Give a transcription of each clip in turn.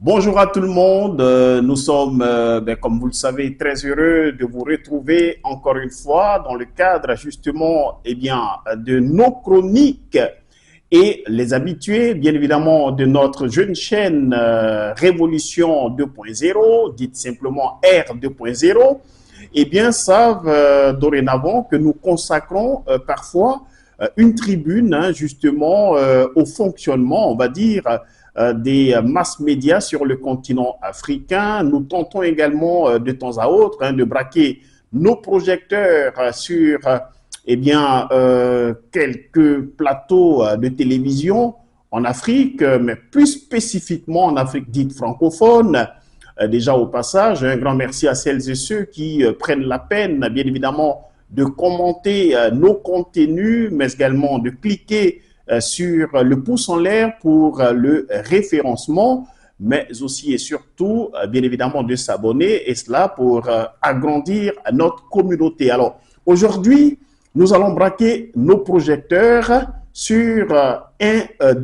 Bonjour à tout le monde. Nous sommes, comme vous le savez, très heureux de vous retrouver encore une fois dans le cadre justement de nos chroniques et les habitués, bien évidemment, de notre jeune chaîne Révolution 2.0, dite simplement R 2.0, savent dorénavant que nous consacrons parfois une tribune justement au fonctionnement, on va dire, des mass médias sur le continent africain. Nous tentons également de temps à autre de braquer nos projecteurs sur quelques plateaux de télévision en Afrique, mais plus spécifiquement en Afrique dite francophone. Déjà au passage, un grand merci à celles et ceux qui prennent la peine, bien évidemment, de commenter nos contenus, mais également de cliquer sur le pouce en l'air pour le référencement, mais aussi et surtout, bien évidemment, de s'abonner, et cela pour agrandir notre communauté. Alors, aujourd'hui, nous allons braquer nos projecteurs sur un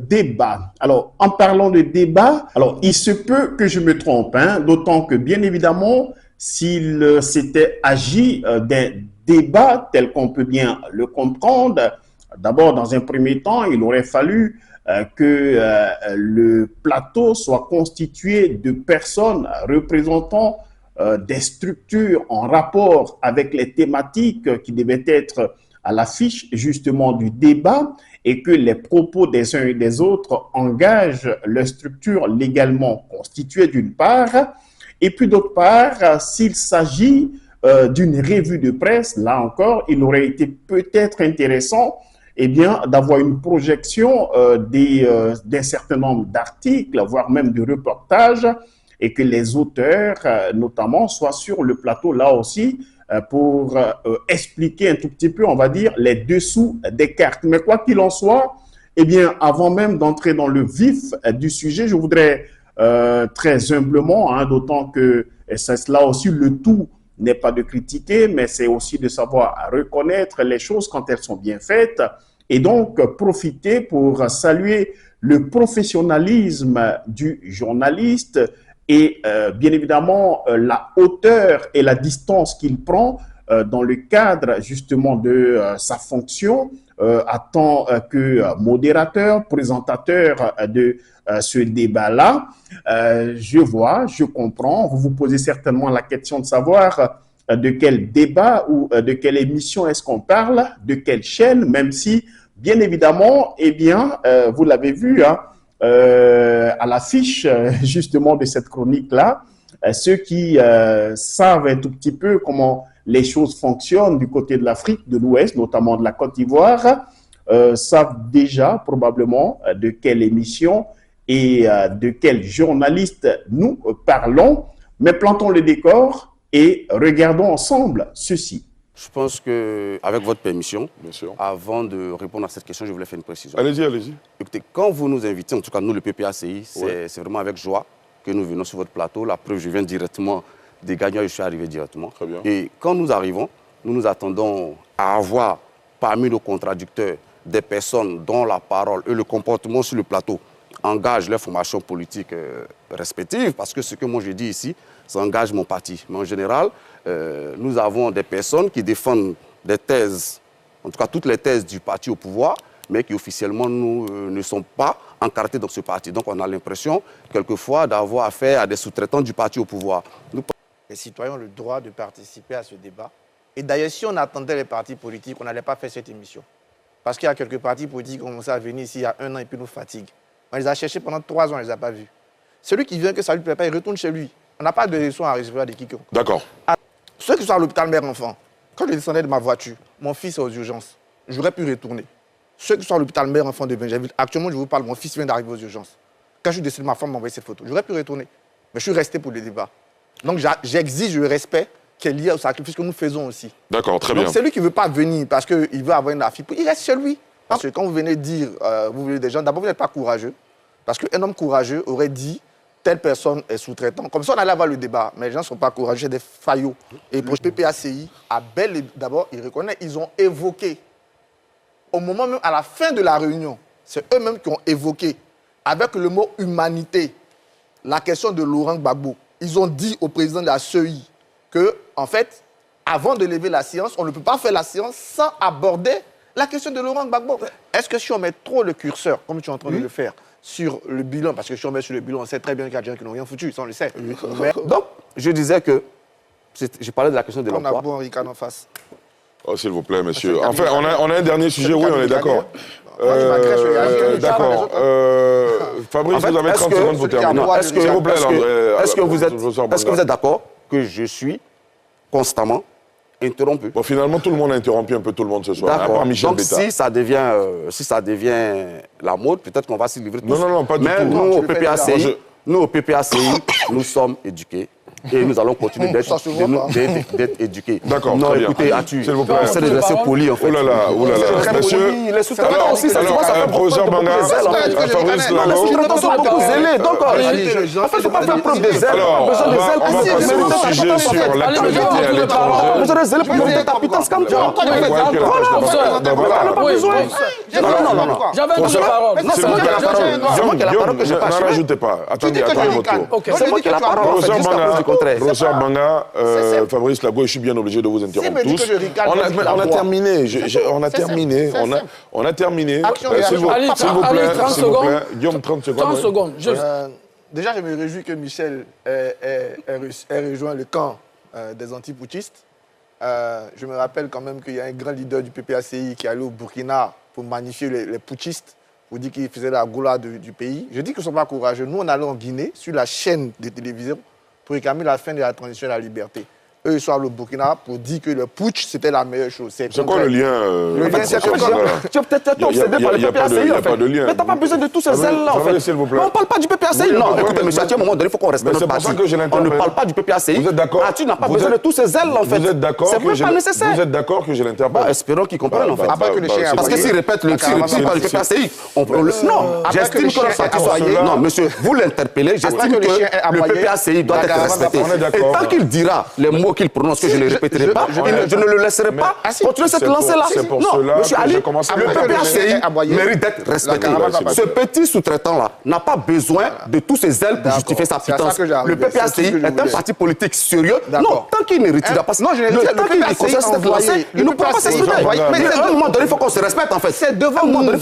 débat. Alors, en parlant de débat, alors il se peut que je me trompe, d'autant que, bien évidemment, s'il s'était agi d'un débat tel qu'on peut bien le comprendre, d'abord, dans un premier temps, il aurait fallu que le plateau soit constitué de personnes représentant des structures en rapport avec les thématiques qui devaient être à l'affiche justement du débat et que les propos des uns et des autres engagent leur structure légalement constituée d'une part, et puis d'autre part, s'il s'agit d'une revue de presse, là encore, il aurait été peut-être intéressant d'avoir une projection d'un certain nombre d'articles, voire même de reportages, et que les auteurs, notamment, soient sur le plateau là aussi pour expliquer un tout petit peu, on va dire, les dessous des cartes. Mais quoi qu'il en soit, avant même d'entrer dans le vif du sujet, je voudrais très humblement, d'autant que c'est là aussi le tout n'est pas de critiquer, mais c'est aussi de savoir reconnaître les choses quand elles sont bien faites et donc profiter pour saluer le professionnalisme du journaliste et bien évidemment la hauteur et la distance qu'il prend dans le cadre justement de sa fonction en tant que modérateur, présentateur de ce débat-là. Je comprends, vous vous posez certainement la question de savoir de quel débat ou de quelle émission est-ce qu'on parle, de quelle chaîne, même si, bien évidemment, vous l'avez vu, à l'affiche justement de cette chronique-là, ceux qui savent un tout petit peu comment les choses fonctionnent du côté de l'Afrique de l'Ouest, notamment de la Côte d'Ivoire, savent déjà probablement de quelle émission et de quel journaliste nous parlons. Mais plantons le décor et regardons ensemble ceci. Je pense qu'avec votre permission, avant de répondre à cette question, je voulais faire une précision. Allez-y, allez-y. Écoutez, quand vous nous invitez, en tout cas nous, le PPACI, c'est vraiment avec joie que nous venons sur votre plateau. La preuve, je viens directement des gagnants, je suis arrivé directement. Très bien. Et quand nous arrivons, nous nous attendons à avoir parmi nos contradicteurs des personnes dont la parole et le comportement sur le plateau engagent leurs formations politiques respectives, parce que ce que moi je dis ici, ça engage mon parti. Mais en général, nous avons des personnes qui défendent des thèses, en tout cas toutes les thèses du parti au pouvoir, mais qui officiellement ne sont pas encartées dans ce parti. Donc on a l'impression, quelquefois, d'avoir affaire à des sous-traitants du parti au pouvoir. Les citoyens ont le droit de participer à ce débat. Et d'ailleurs, si on attendait les partis politiques, on n'allait pas faire cette émission. Parce qu'il y a quelques partis politiques qui ont commencé à venir ici il y a 1 an et puis nous fatiguent. On les a cherchés pendant 3 ans, on ne les a pas vus. Celui qui vient que ça ne lui plaît pas, il retourne chez lui. On n'a pas de leçon à recevoir de quiconque. D'accord. Ceux qui sont à l'hôpital mère-enfant, quand je descendais de ma voiture, mon fils est aux urgences. J'aurais pu retourner. Ceux qui sont à l'hôpital mère-enfant de Benjamin, actuellement, je vous parle, mon fils vient d'arriver aux urgences. Quand je suis descendu, ma femme m'a envoyé cette photo. J'aurais pu retourner. Mais je suis resté pour le débat. Donc j'exige le respect qui est lié au sacrifice que nous faisons aussi. D'accord, très bien. Donc celui qui ne veut pas venir parce qu'il veut avoir une affiche, il reste chez lui. Parce que quand vous venez dire, vous voulez des gens, d'abord vous n'êtes pas courageux. Parce qu'un homme courageux aurait dit, telle personne est sous-traitant. Comme ça, on allait avoir le débat. Mais les gens ne sont pas courageux, c'est des faillots. Et pour le PPACI, d'abord, ils reconnaissent, ils ont évoqué, au moment même, à la fin de la réunion, c'est eux-mêmes qui ont évoqué, avec le mot humanité, la question de Laurent Gbagbo. Ils ont dit au président de la CEI que, en fait, avant de lever la séance, on ne peut pas faire la séance sans aborder la question de Laurent Gbagbo. Est-ce que si on met trop le curseur, comme tu es en train de le faire, sur le bilan, parce que si on met sur le bilan, on sait très bien qu'il y a des gens qui n'ont rien foutu, ça on le sait. Mais, Donc, je disais que, je parlais de la question de on a l'emploi. bon Ricard en face. Oh, s'il vous plaît, monsieur. Enfin, on a un dernier sujet, oui, on est d'accord. D'accord. Fabrice, En fait, vous avez 30 secondes pour terminer. S'il vous plaît, est-ce que vous êtes d'accord que je suis constamment interrompu? Bon, finalement, tout le monde a interrompu un peu tout le monde ce soir, à D'accord. part Michel Donc, Bétard. si ça devient la mode, peut-être qu'on va s'y livrer tous. Non, pas du Mais tout. nous, au PPACI, nous sommes éduqués. Et nous allons continuer d'être éduqués. D'accord, Non, très bien. écoutez, Atu, S'il vous plaît. c'est de rester poli, en fait. Oh là là, monsieur. Les sous-traitants aussi, ça fait professeur Banga, Fabrice les Lago. sous-traitants sont beaucoup zélés. Donc, en fait, il ne faut pas faire preuve de zèle. Alors, on va passer au sujet sur l'actualité à l'étranger. Vous êtes zélé pour mériter ta pitance comme toi. Non. J'avais une parole. Non, c'est moi qui ai la parole. C'est moi qui ai la parole que je n'ai pas Ne assumée. rajoutez pas. Attendez votre tour. C'est moi qui ai la parole, en fait, jusqu'à preuve du contraire. Professeur Banga, Fabrice Lago, je suis bien obligé de vous interrompre tous. On a terminé. On a terminé. S'il vous plaît. Guillaume, 30 secondes. 30 secondes. Déjà, je me réjouis que Michel ait rejoint le camp des antiputschistes. Je me rappelle quand même qu'il y a un grand leader du PPACI qui est allé au Burkina pour magnifier les putschistes, pour dire qu'ils faisaient la goula du pays. Je dis qu'ils ne sont pas courageux. Nous, on allait en Guinée, sur la chaîne de télévision, pour réclamer la fin de la transition à la liberté. Eux, ils sont allés au Burkina pour dire que le putsch, c'était la meilleure chose. C'est quoi le lien Le lien, c'est Tu es peut-être obsédé par le PPACI, Il n'y a en pas fait. de lien. Mais tu n'as pas besoin de tous ces zèles-là, en fait. S'il vous plaît. Mais on ne parle pas du PPACI. Non, écoutez, monsieur, à un moment donné, il faut qu'on respecte notre parti. On ne parle pas du PPACI. Vous êtes d'accord? Tu n'as pas besoin de tous ces zèles, en fait. Vous êtes d'accord? C'est même pas nécessaire. Vous êtes d'accord que je l'interpelle? Espérons qu'ils comprennent, en fait. Après que le chien Parce que s'il répète le tir par le PPACI, non, j'estime que notre parti soit... Non, monsieur, vous l'interpellez, j'estime que le PPACI doit être respecté. Et tant qu'il dira les mots qu'il prononce, que je ne les répéterai pas, je ne le laisserai pas continuer cette lancée-là. Non, monsieur Ali, le PPACI mérite d'être respecté. Ce petit sous-traitant-là n'a pas besoin de tous ces ailes pour justifier sa pitance. Le PPACI est un parti politique sérieux. Non, tant qu'il ne retire pas... Non, je l'ai dit, tant qu'il ne concerne cette lancée, il ne pourra pas s'exprimer. Mais à un moment donné, il faut qu'on se respecte, en fait. C'est devant nous. Non,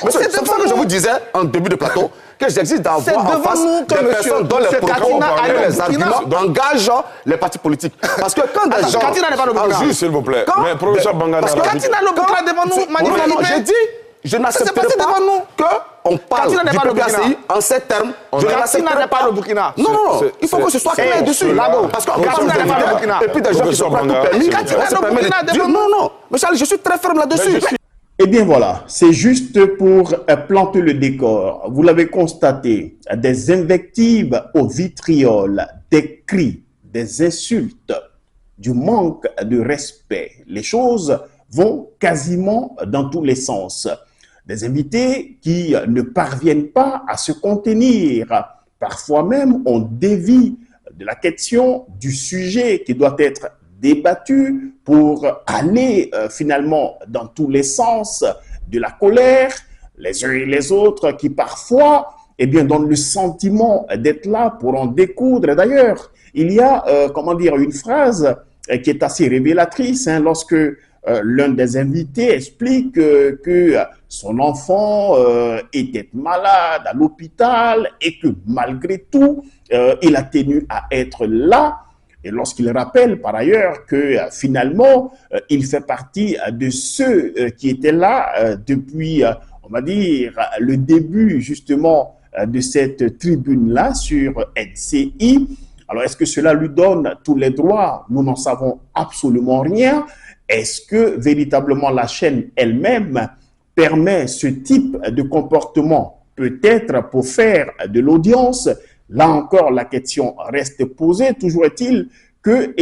c'est pour ça que je vous disais, en début de plateau, que j'existe d'avoir en face des personnes dont les programmes et les arguments engagent les partis politiques. Parce que quand des gens... Katina n'est pas le Burkina. Juste, s'il vous plaît. Mais professeur Banga, Parce que Katina le Burkina devant nous, non, j'ai dit, je n'accepterai pas qu'on parle du PPACI en ces termes. Je Katina n'est pas le Burkina. Non, il faut que ce soit clair dessus. Parce qu'on parle de et puis des gens qui sont pas tout permis. Katina le Burkina devant nous. Non, monsieur Ali, je suis très ferme là-dessus. Eh bien voilà, c'est juste pour planter le décor. Vous l'avez constaté, des invectives au vitriol, des cris, des insultes, du manque de respect. Les choses vont quasiment dans tous les sens. Des invités qui ne parviennent pas à se contenir. Parfois même, on dévie de la question du sujet qui doit être débattu pour aller finalement dans tous les sens de la colère, les uns et les autres qui parfois donnent le sentiment d'être là pour en découdre. D'ailleurs, il y a une phrase qui est assez révélatrice lorsque l'un des invités explique que son enfant était malade à l'hôpital et que malgré tout, il a tenu à être là. Et lorsqu'il rappelle par ailleurs que finalement, il fait partie de ceux qui étaient là depuis, on va dire, le début justement de cette tribune-là sur NCI. Alors, est-ce que cela lui donne tous les droits? Nous n'en savons absolument rien. Est-ce que véritablement la chaîne elle-même permet ce type de comportement? Peut-être pour faire de l'audience. Là encore, la question reste posée. Toujours est-il que,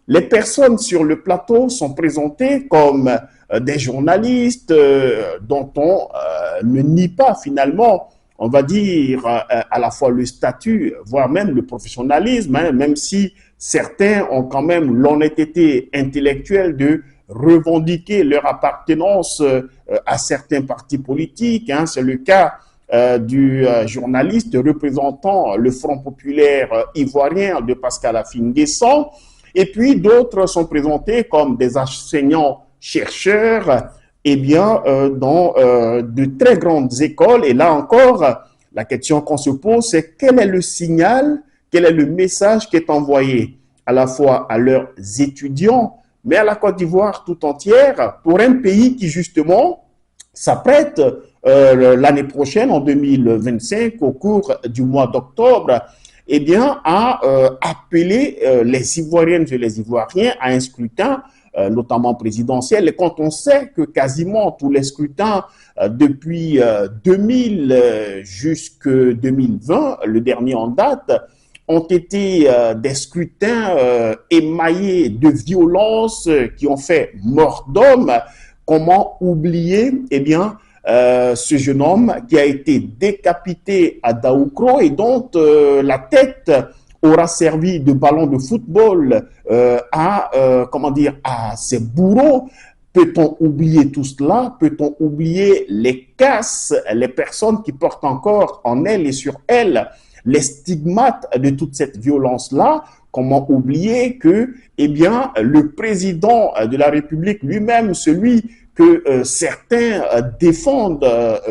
les personnes sur le plateau sont présentées comme des journalistes dont on ne nie pas finalement, on va dire, à la fois le statut, voire même le professionnalisme, même si certains ont quand même l'honnêteté intellectuelle de revendiquer leur appartenance à certains partis politiques. C'est le cas du journaliste représentant le Front populaire ivoirien de Pascal Affi-N'Guessan. Et puis d'autres sont présentés comme des enseignants-chercheurs dans de très grandes écoles. Et là encore, la question qu'on se pose, c'est quel est le signal, quel est le message qui est envoyé à la fois à leurs étudiants, mais à la Côte d'Ivoire tout entière, pour un pays qui justement s'apprête l'année prochaine, en 2025, au cours du mois d'octobre, à appeler les Ivoiriennes et les Ivoiriens à un scrutin, notamment présidentiel. Et quand on sait que quasiment tous les scrutins depuis 2000 jusqu'à 2020, le dernier en date, ont été des scrutins émaillés de violences qui ont fait mort d'homme, comment oublier ce jeune homme qui a été décapité à Daoukro et dont la tête aura servi de ballon de football à ses bourreaux. Peut-on oublier tout cela? Peut-on oublier les casses, les personnes qui portent encore en elles et sur elles les stigmates de toute cette violence-là? Comment oublier que, le président de la République lui-même, celui que certains défendent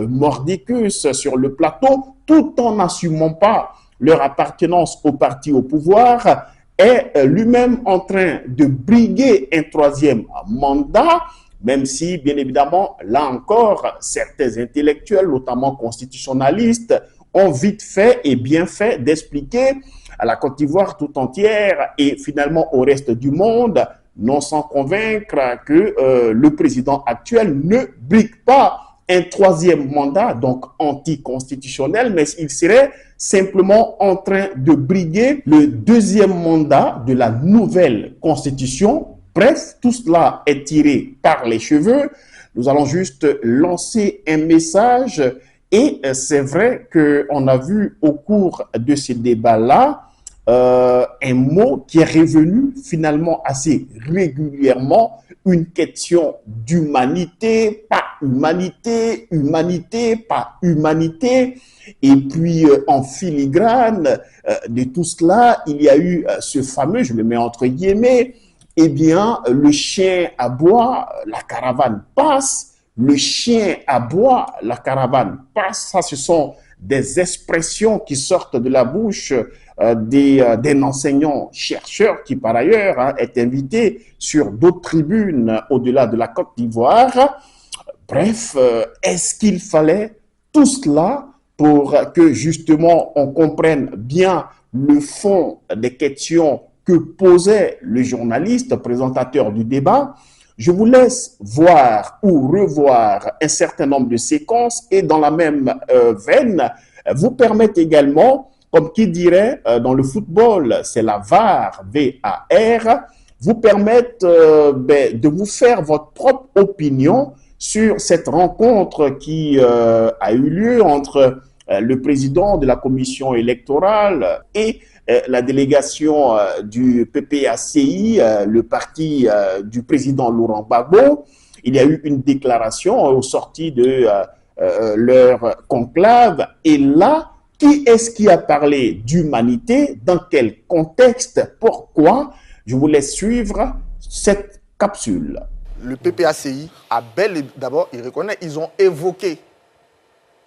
mordicus sur le plateau, tout en n'assumant pas leur appartenance au parti au pouvoir, est lui-même en train de briguer un troisième mandat, même si, bien évidemment, là encore, certains intellectuels, notamment constitutionnalistes, ont vite fait et bien fait d'expliquer à la Côte d'Ivoire tout entière et finalement au reste du monde, non sans convaincre que le président actuel ne brigue pas un troisième mandat, donc anticonstitutionnel, mais il serait simplement en train de briguer le deuxième mandat de la nouvelle constitution. Bref, tout cela est tiré par les cheveux. Nous allons juste lancer un message et c'est vrai qu'on a vu au cours de ces débats-là un mot qui est revenu finalement assez régulièrement, une question d'humanité, pas humanité, humanité, pas humanité. Et puis en filigrane de tout cela, il y a eu ce fameux, je le mets entre guillemets, le chien aboie, la caravane passe. Le chien aboie, la caravane passe. Ça, ce sont des expressions qui sortent de la bouche d'un enseignant-chercheur qui, par ailleurs, est invité sur d'autres tribunes au-delà de la Côte d'Ivoire. Bref, est-ce qu'il fallait tout cela pour que, justement, on comprenne bien le fond des questions que posait le journaliste, présentateur du débat? Je vous laisse voir ou revoir un certain nombre de séquences et dans la même veine, vous permettre également, comme qui dirait dans le football, c'est la VAR, V-A-R, vous permettre de vous faire votre propre opinion sur cette rencontre qui a eu lieu entre le président de la commission électorale et la délégation du PPACI, le parti du président Laurent Gbagbo. Il y a eu une déclaration au sorti de leur conclave. Et là, qui est-ce qui a parlé d'humanité? Dans quel contexte? Pourquoi? Je vous laisse suivre cette capsule. Le PPACI a d'abord, il reconnaît, ils ont évoqué,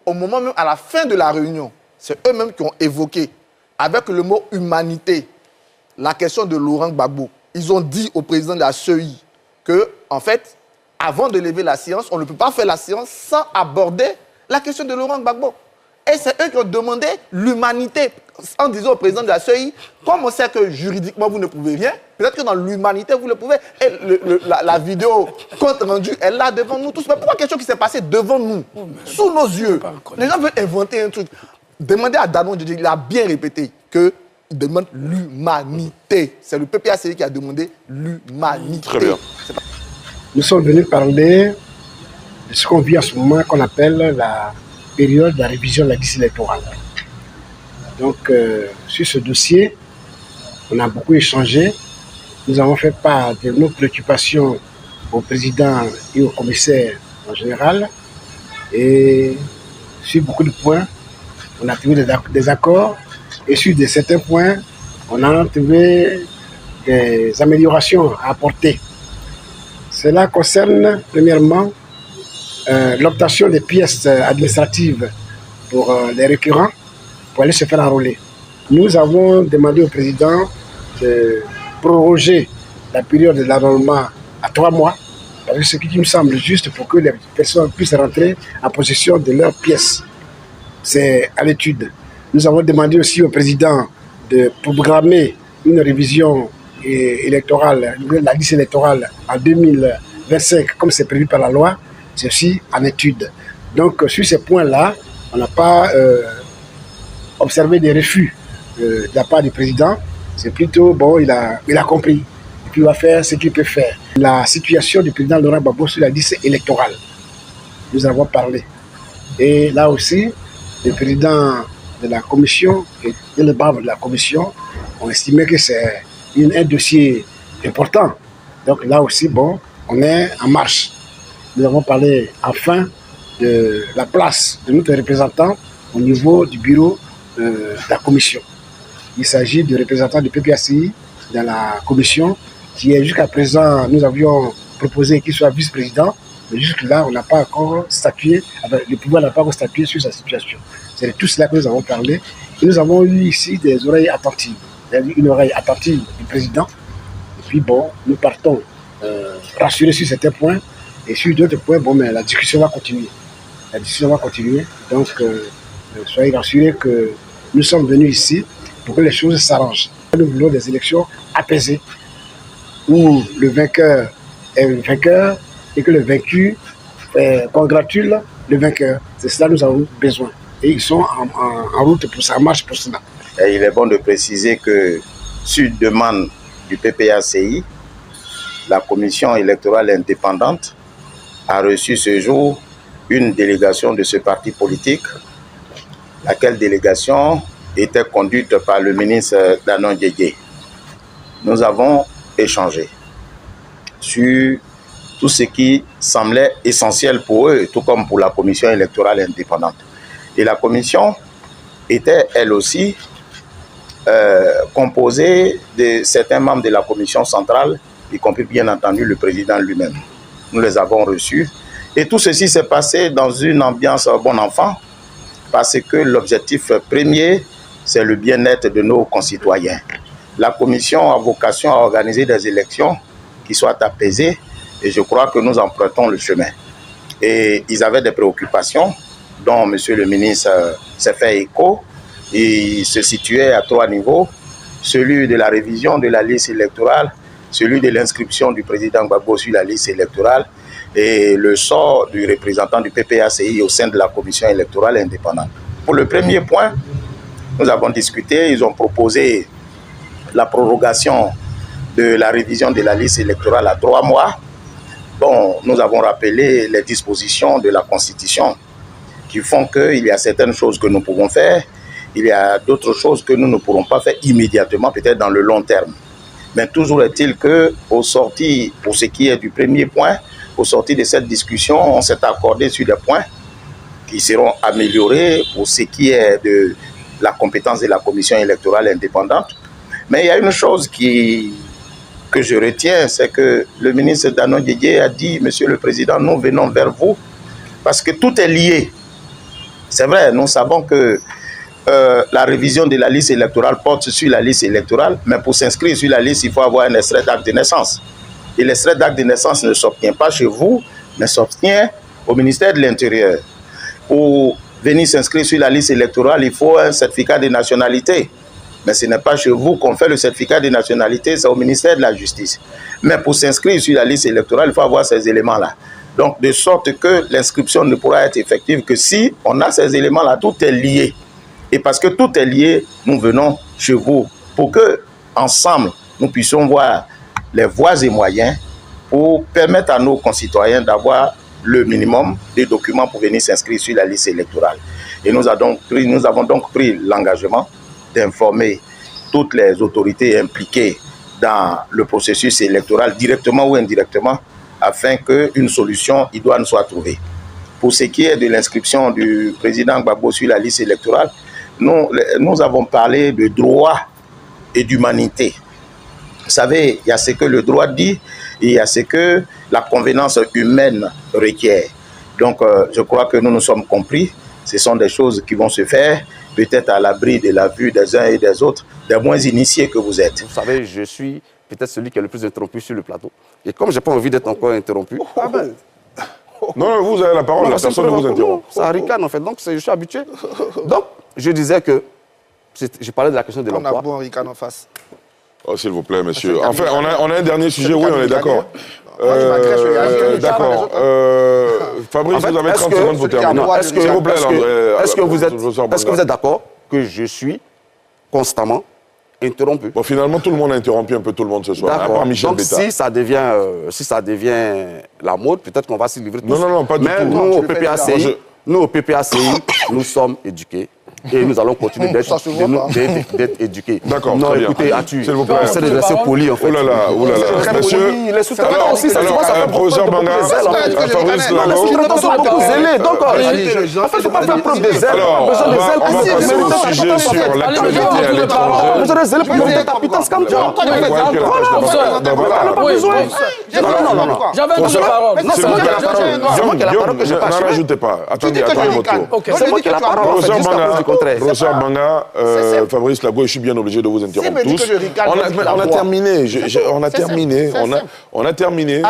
au moment même, à la fin de la réunion, c'est eux-mêmes qui ont évoqué avec le mot humanité, la question de Laurent Gbagbo. Ils ont dit au président de la CEI que, en fait, avant de lever la séance, on ne peut pas faire la séance sans aborder la question de Laurent Gbagbo. Et c'est eux qui ont demandé l'humanité en disant au président de la CEI, comme on sait que juridiquement vous ne pouvez rien, peut-être que dans l'humanité vous le pouvez. Et la vidéo compte rendu est là devant nous tous. Mais pourquoi quelque chose qui s'est passé devant nous, sous nos yeux? Les gens veulent inventer un truc. Demandez à Danon, il a bien répété qu'il demande l'humanité. C'est le PPACI qui a demandé l'humanité. Très bien. Nous sommes venus parler de ce qu'on vit en ce moment, qu'on appelle la période de la révision de la liste électorale. Donc, sur ce dossier, on a beaucoup échangé. Nous avons fait part de nos préoccupations au président et au commissaire en général. Et sur beaucoup de points, on a trouvé des accords. Et sur certains points, on a trouvé des améliorations à apporter. Cela concerne, premièrement, l'obtention des pièces administratives pour les récurrents pour aller se faire enrôler. Nous avons demandé au président de proroger la période de l'enrôlement à 3 mois, parce que ce qui me semble juste pour que les personnes puissent rentrer en possession de leurs pièces. C'est à l'étude. Nous avons demandé aussi au président de programmer une révision électorale, la liste électorale en 2025, comme c'est prévu par la loi. C'est aussi en étude. Donc, sur ces points-là, on n'a pas observé des refus de la part du président. C'est plutôt, bon, il a compris. Et puis, il va faire ce qu'il peut faire. La situation du président Laurent Gbagbo sur la liste électorale, nous avons parlé. Et là aussi, le président de la commission et les membres de la commission ont estimé que c'est un dossier important. Donc là aussi, bon, on est en marche. Nous avons parlé enfin de la place de notre représentant au niveau du bureau de la commission. Il s'agit du représentant du PPACI dans la commission qui est jusqu'à présent, nous avions proposé qu'il soit vice-président, mais jusque-là, on n'a pas encore statué, le pouvoir n'a pas encore statué sur sa situation. C'est de tout cela que nous avons parlé. Et nous avons eu ici des oreilles attentives. Une oreille attentive du président. Et puis bon, nous partons rassurés sur certains points. Et sur d'autres points, bon, mais la discussion va continuer. La discussion va continuer. Donc, soyez rassurés que nous sommes venus ici pour que les choses s'arrangent. Nous voulons des élections apaisées, où le vainqueur est le vainqueur et que le vaincu congratule le vainqueur. C'est cela que nous avons besoin. Et ils sont en route pour ça, en marche pour cela. Et il est bon de préciser que, sur demande du PPACI, la commission électorale indépendante a reçu ce jour une délégation de ce parti politique, laquelle délégation était conduite par le ministre Danon Diédié. Nous avons échangé sur tout ce qui semblait essentiel pour eux, tout comme pour la commission électorale indépendante. Et la commission était, elle aussi, composée de certains membres de la commission centrale, y compris bien entendu le président lui-même. Nous les avons reçus. Et tout ceci s'est passé dans une ambiance bon enfant, parce que l'objectif premier, c'est le bien-être de nos concitoyens. La commission a vocation à organiser des élections qui soient apaisées, et je crois que nous empruntons le chemin. Et ils avaient des préoccupations, dont M. le ministre s'est fait écho. Il se situait à 3 niveaux, celui de la révision de la liste électorale, celui de l'inscription du président Gbagbo sur la liste électorale et le sort du représentant du PPACI au sein de la commission électorale indépendante. Pour le premier point, nous avons discuté, ils ont proposé la prorogation de la révision de la liste électorale à 3 mois. Bon, nous avons rappelé les dispositions de la Constitution qui font qu'il y a certaines choses que nous pouvons faire, il y a d'autres choses que nous ne pourrons pas faire immédiatement, peut-être dans le long terme. Mais toujours est-il qu'au sorti, pour ce qui est du premier point, au sorti de cette discussion, on s'est accordé sur des points qui seront améliorés pour ce qui est de la compétence de la commission électorale indépendante. Mais il y a une chose que je retiens, c'est que le ministre Danon Diédié a dit, Monsieur le Président, nous venons vers vous parce que tout est lié. C'est vrai, nous savons que la révision de la liste électorale porte sur la liste électorale, mais pour s'inscrire sur la liste, il faut avoir un extrait d'acte de naissance. Et l'extrait d'acte de naissance ne s'obtient pas chez vous, mais s'obtient au ministère de l'Intérieur. Pour venir s'inscrire sur la liste électorale, il faut un certificat de nationalité. Mais ce n'est pas chez vous qu'on fait le certificat de nationalité, c'est au ministère de la Justice. Mais pour s'inscrire sur la liste électorale, il faut avoir ces éléments-là. Donc, de sorte que l'inscription ne pourra être effective que si on a ces éléments-là, tout est lié. Et parce que tout est lié, nous venons chez vous pour que, ensemble, nous puissions voir les voies et moyens pour permettre à nos concitoyens d'avoir le minimum de documents pour venir s'inscrire sur la liste électorale. Et nous avons donc pris l'engagement d'informer toutes les autorités impliquées dans le processus électoral, directement ou indirectement, afin qu'une solution idoine soit trouvée. pour ce qui est de l'inscription du président Gbagbo sur la liste électorale, nous avons parlé de droit et d'humanité. Vous savez, il y a ce que le droit dit et il y a ce que la convenance humaine requiert. Donc, je crois que nous nous sommes compris. Ce sont des choses qui vont se faire, peut-être à l'abri de la vue des uns et des autres, des moins initiés que vous êtes. Vous savez, je suis peut-être celui qui est le plus interrompu sur le plateau. Et comme je n'ai pas envie d'être encore interrompu... Non, vous avez la parole, la personne ne vous interrompt. Ça ricane en fait, donc je suis habitué. Donc, je disais que... Je parlais de la question de l'emploi. On a beau ricane en face. Oh, s'il vous plaît, monsieur. Enfin, on a un dernier sujet, oui, on est d'accord. D'accord. Fabrice, vous avez 30 secondes pour terminer. S'il vous plaît, est-ce que vous êtes d'accord que je suis constamment interrompu? Bon, finalement, tout le monde a interrompu un peu tout le monde ce soir, à part Michel Donc, Beta. si ça devient la mode, peut-être qu'on va s'y livrer tous. Non, pas du tout. Mais nous, au PPACI, nous sommes éduqués. Et nous allons continuer d'être éduqués. D'accord, non, très bien. Écoutez, Atu, s'il vous plaît. C'est des versions polies, en fait. Oh là là, monsieur. Les sous-traitants aussi, ça fait professeur Banga, Fabrice Lago. Les sous-traitants sont beaucoup zélés. Donc, en fait, il ne faut pas faire preuve de zèle. Alors, on va passer au sujet sur l'actualité à l'étranger. Vous êtes zélé pour monter ta pitance comme ça. Non. J'avais une parole. C'est moi qui ai la parole. Ne rajoutez pas. Attendez votre tour. C'est moi qui ai la parole. Professeur Banga, Fabrice Lago, je suis bien obligé de vous interrompre tous. On a terminé. On a terminé.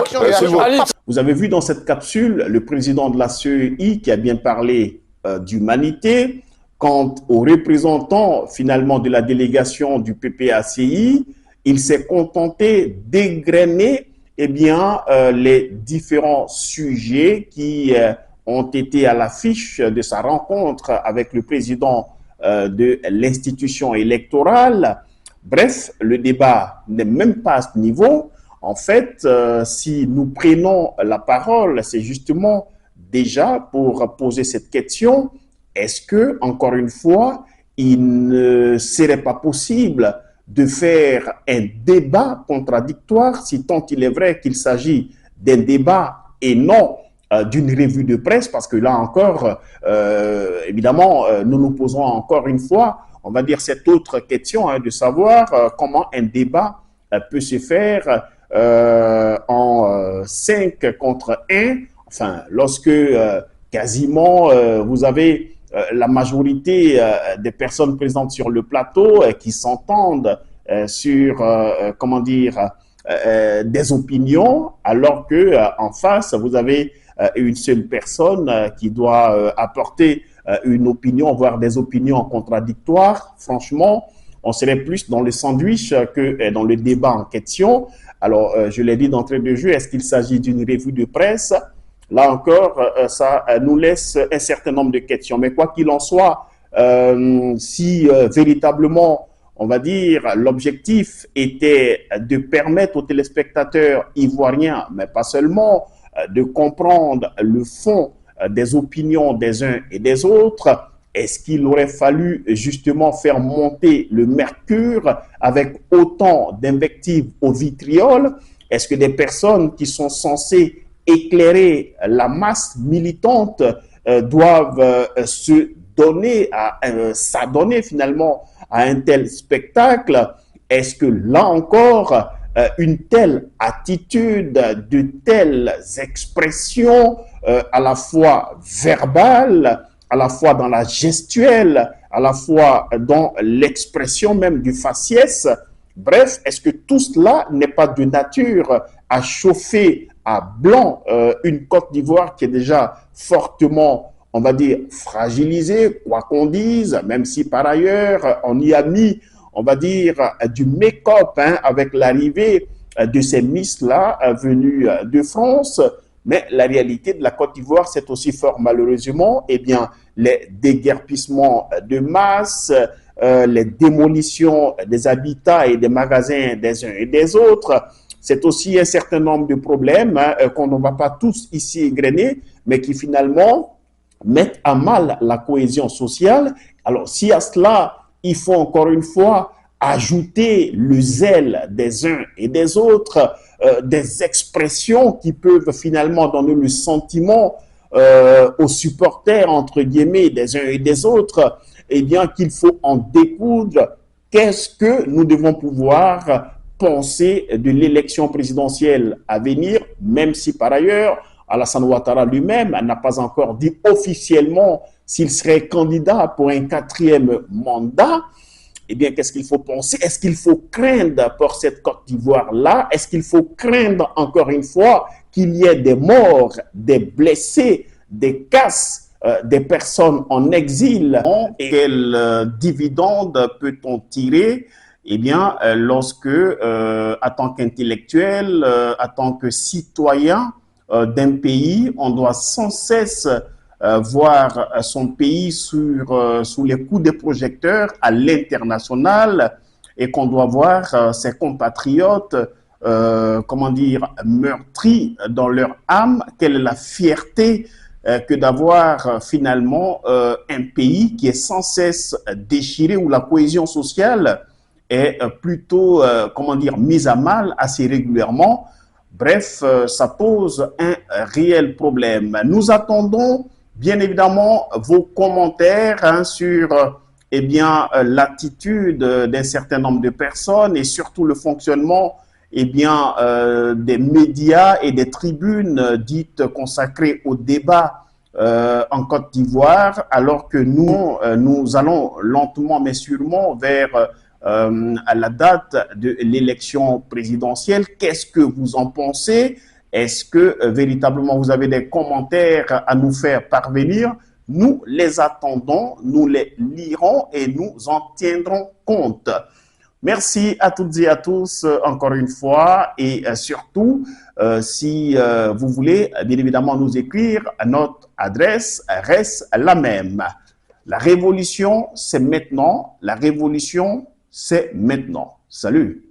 Vous avez vu dans cette capsule le président de la CEI qui a bien parlé d'humanité. Quant aux représentants finalement de la délégation du PPACI, il s'est contenté d'égrener les différents sujets qui ont été à l'affiche de sa rencontre avec le président de l'institution électorale. Bref, le débat n'est même pas à ce niveau. En fait, si nous prenons la parole, c'est justement déjà pour poser cette question. Est-ce que, encore une fois, il ne serait pas possible de faire un débat contradictoire, si tant il est vrai qu'il s'agit d'un débat et non d'une revue de presse, parce que là encore, évidemment, nous nous posons encore une fois, on va dire cette autre question de savoir comment un débat peut se faire en 5 contre 1, enfin, lorsque quasiment vous avez la majorité des personnes présentes sur le plateau qui s'entendent sur, comment dire, des opinions, alors que en face, vous avez une seule personne qui doit apporter une opinion, voire des opinions contradictoires. Franchement, on serait plus dans le sandwich que dans le débat en question. Alors, je l'ai dit d'entrée de jeu, est-ce qu'il s'agit d'une revue de presse? Là encore, ça nous laisse un certain nombre de questions. Mais quoi qu'il en soit, si véritablement, on va dire, l'objectif était de permettre aux téléspectateurs ivoiriens, mais pas seulement, de comprendre le fond des opinions des uns et des autres, est-ce qu'il aurait fallu justement faire monter le mercure avec autant d'invectives au vitriol? Est-ce que des personnes qui sont censées éclairer la masse militante doivent se donner s'adonner finalement à un tel spectacle? Est-ce que là encore, une telle attitude, de telles expressions, à la fois verbales, à la fois dans la gestuelle, à la fois dans l'expression même du faciès, bref, est-ce que tout cela n'est pas de nature à chauffer à blanc une Côte d'Ivoire qui est déjà fortement, on va dire, fragilisée, quoi qu'on dise, même si par ailleurs on y a mis, on va dire, du make-up avec l'arrivée de ces Miss-là venues de France. Mais la réalité de la Côte d'Ivoire, c'est aussi fort malheureusement, eh bien, les déguerpissements de masse, les démolitions des habitats et des magasins des uns et des autres. C'est aussi un certain nombre de problèmes qu'on ne va pas tous ici égrener, mais qui finalement mettent à mal la cohésion sociale. Alors, si à cela, il faut encore une fois ajouter le zèle des uns et des autres, des expressions qui peuvent finalement donner le sentiment, aux supporters, entre guillemets, des uns et des autres, eh bien, qu'il faut en découdre. Qu'est-ce que nous devons pouvoir penser de l'élection présidentielle à venir, même si par ailleurs, Alassane Ouattara lui-même n'a pas encore dit officiellement s'il serait candidat pour un 4e mandat. Eh bien, qu'est-ce qu'il faut penser? Est-ce qu'il faut craindre pour cette Côte d'Ivoire-là? Est-ce qu'il faut craindre, encore une fois, qu'il y ait des morts, des blessés, des casses, des personnes en exil? Et quel dividende peut-on tirer? Eh bien, lorsque, à tant qu'intellectuel, à tant que citoyen d'un pays, on doit sans cesse voir son pays sous les coups des projecteurs à l'international et qu'on doit voir ses compatriotes, comment dire, meurtris dans leur âme. Quelle est la fierté que d'avoir finalement un pays qui est sans cesse déchiré, où la cohésion sociale est plutôt, comment dire, mise à mal assez régulièrement. Bref, ça pose un réel problème. Nous attendons bien évidemment vos commentaires sur eh bien, l'attitude d'un certain nombre de personnes et surtout le fonctionnement eh bien, des médias et des tribunes dites consacrées au débat en Côte d'Ivoire, alors que nous allons lentement mais sûrement vers à la date de l'élection présidentielle. Qu'est-ce que vous en pensez? Est-ce que véritablement vous avez des commentaires à nous faire parvenir? Nous les attendons, nous les lirons et nous en tiendrons compte. Merci à toutes et à tous encore une fois et surtout, si vous voulez bien évidemment nous écrire, notre adresse reste la même. La révolution, c'est maintenant. La révolution, c'est maintenant. Salut!